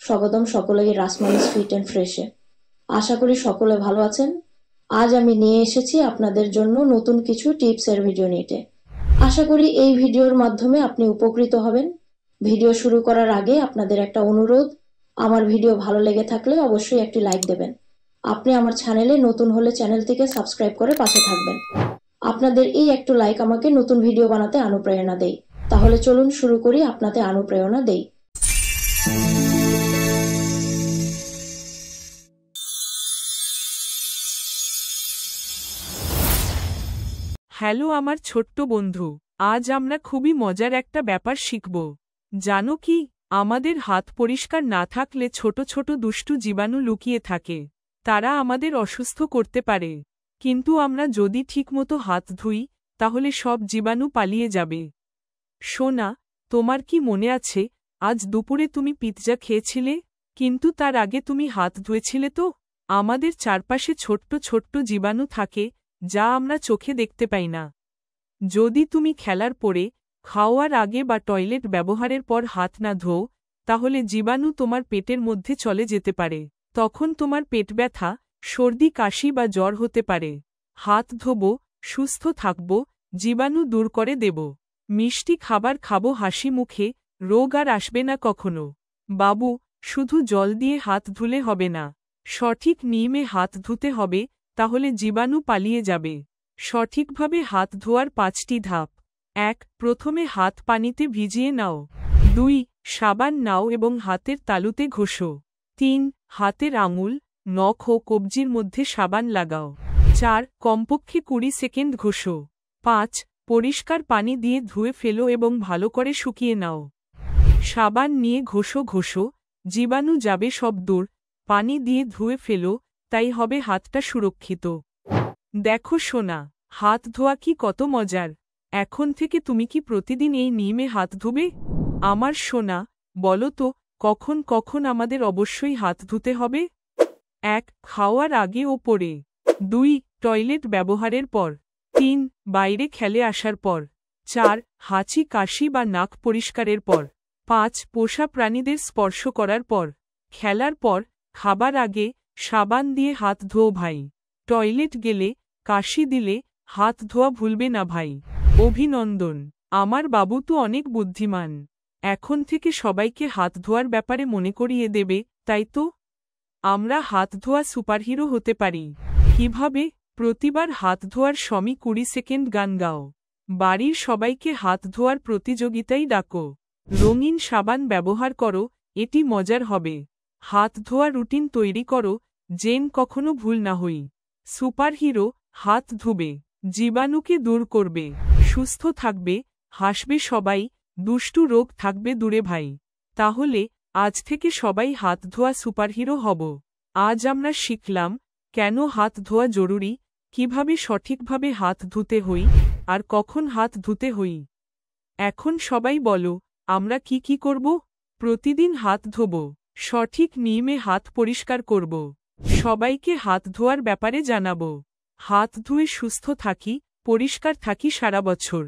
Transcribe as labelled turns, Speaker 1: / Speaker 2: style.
Speaker 1: স্বাগতম সকলেই রাসমানিস fit and ফ্রেশে। আশা করি সকলে ভালো আছেন। আজ আমি নিয়ে এসেছি আপনাদের জন্য নতুন কিছু টিপস এর ভিডিও নিতে। আশা করি এই ভিডিওর মাধ্যমে আপনি উপকৃত হবেন। ভিডিও শুরু করার আগে আপনাদের একটা অনুরোধ, আমার ভিডিও ভালো লেগে থাকলে অবশ্যই একটি লাইক দেবেন। আপনি আমার চ্যানেলে নতুন হলে চ্যানেলটিকে সাবস্ক্রাইব করে পাশে থাকবেন। আপনাদের এই একটু লাইক আমাকে নতুন ভিডিও বানাতে অনুপ্রেরণা দেয়। তাহলে চলুন শুরু করি, আপনাদের অনুপ্রেরণা দেই।
Speaker 2: হ্যালো আমার ছোট্ট বন্ধু, আজ আমরা খুবই মজার একটা ব্যাপার শিখব। জানো কি, আমাদের হাত পরিষ্কার না থাকলে ছোট ছোট দুষ্টু জীবাণু লুকিয়ে থাকে। তারা আমাদের অসুস্থ করতে পারে। কিন্তু আমরা যদি ঠিকমতো হাত ধুই, তাহলে সব জীবাণু পালিয়ে যাবে। সোনা, তোমার কি মনে আছে, আজ দুপুরে তুমি পিৎজা খেয়েছিলে, কিন্তু তার আগে তুমি হাত ধুয়েছিলে তো? আমাদের চারপাশে ছোট্ট ছোট্ট জীবাণু থাকে, যা আমরা চোখে দেখতে পাই না। যদি তুমি খেলার পরে, খাওয়ার আগে বা টয়লেট ব্যবহারের পর হাত না ধোও, তাহলে জীবাণু তোমার পেটের মধ্যে চলে যেতে পারে। তখন তোমার পেট ব্যথা, সর্দি কাশি বা জ্বর হতে পারে। হাত ধোবো, সুস্থ থাকব, জীবাণু দূর করে দেব। মিষ্টি খাবার খাবো হাসি মুখে, রোগ আর আসবে না কখনো। বাবু, শুধু জল দিয়ে হাত ধুলে হবে না। সঠিক নিয়মে হাত ধুতে হবে, তাহলে জীবাণু পালিয়ে যাবে। সঠিকভাবে হাত ধোয়ার ৫টি ধাপ। ১. প্রথমে হাত পানিতে ভিজিয়ে নাও। ২. সাবান নাও এবং হাতের তালুতে ঘষো। ৩. হাতের আঙুল, নখ ও কবজির মধ্যে সাবান লাগাও। ৪. কমপক্ষে ২০ সেকেন্ড ঘষো। ৫. পরিষ্কার পানি দিয়ে ধুয়ে ফেলো এবং ভালো করে শুকিয়ে নাও। সাবান নিয়ে ঘষো ঘষো, জীবাণু যাবে সব দূর। পানি দিয়ে ধুয়ে ফেলো, তাই হবে হাতটা সুরক্ষিত। দেখো সোনা, হাত ধোয়া কি কত মজার। এখন থেকে তুমি কি প্রতিদিন এই নিয়মে হাত ধুবে? আমার সোনা, বলো তো, কখন কখন আমাদের অবশ্যই হাত ধুতে হবে? ১. খাওয়ার আগে ও পরে। ২. টয়লেট ব্যবহারের পর। ৩. বাইরে খেলে আসার পর। ৪. হাঁচি কাশি বা নাক পরিষ্কারের পর। ৫. পোষা প্রাণীদের স্পর্শ করার পর। খেলার পর, খাবার আগে, সাবান দিয়ে হাত ধোও ভাই। টয়লেট গেলে, কাশি দিলে, হাত ধোয়া ভুলবে না ভাই। অভিনন্দন, আমার বাবু তো অনেক বুদ্ধিমান। এখন থেকে সবাইকে হাত ধোয়ার ব্যাপারে মনে করিয়ে দেবে, তাই তো? আমরা হাত ধোয়া সুপারহিরো হতে পারি। কিভাবে? প্রতিবার হাত ধোয়ার সময় ২০ সেকেন্ড গান গাও। বাড়ির সবাইকে হাত ধোয়ার প্রতিযোগিতায় ডাকো। রঙিন সাবান ব্যবহার করো, এটি মজার হবে। হাত ধোয়া রুটিন তৈরি করো, যেন কখনো ভুল না হই। সুপারহিরো, হাত ধুবে, জীবাণুকে দূর করবে, সুস্থ থাকবে, হাসবে সবাই, দুষ্টু রোগ থাকবে দূরে ভাই। তাহলে, আজ থেকে সবাই হাত ধোয়া সুপারহিরো হব। আজ আমরা শিখলাম, কেন হাত ধোয়া জরুরি, কিভাবে সঠিকভাবে হাত ধুতে হই, আর কখন হাত ধুতে হই। এখন সবাই বলো, আমরা কি কি করব? প্রতিদিন হাত ধোব, সঠিক নিয়মে হাত পরিষ্কার করব, সবাইকে হাত ধোয়ার ব্যাপারে জানাবো। হাত ধুয়ে সুস্থ থাকি, পরিষ্কার থাকি সারা বছর।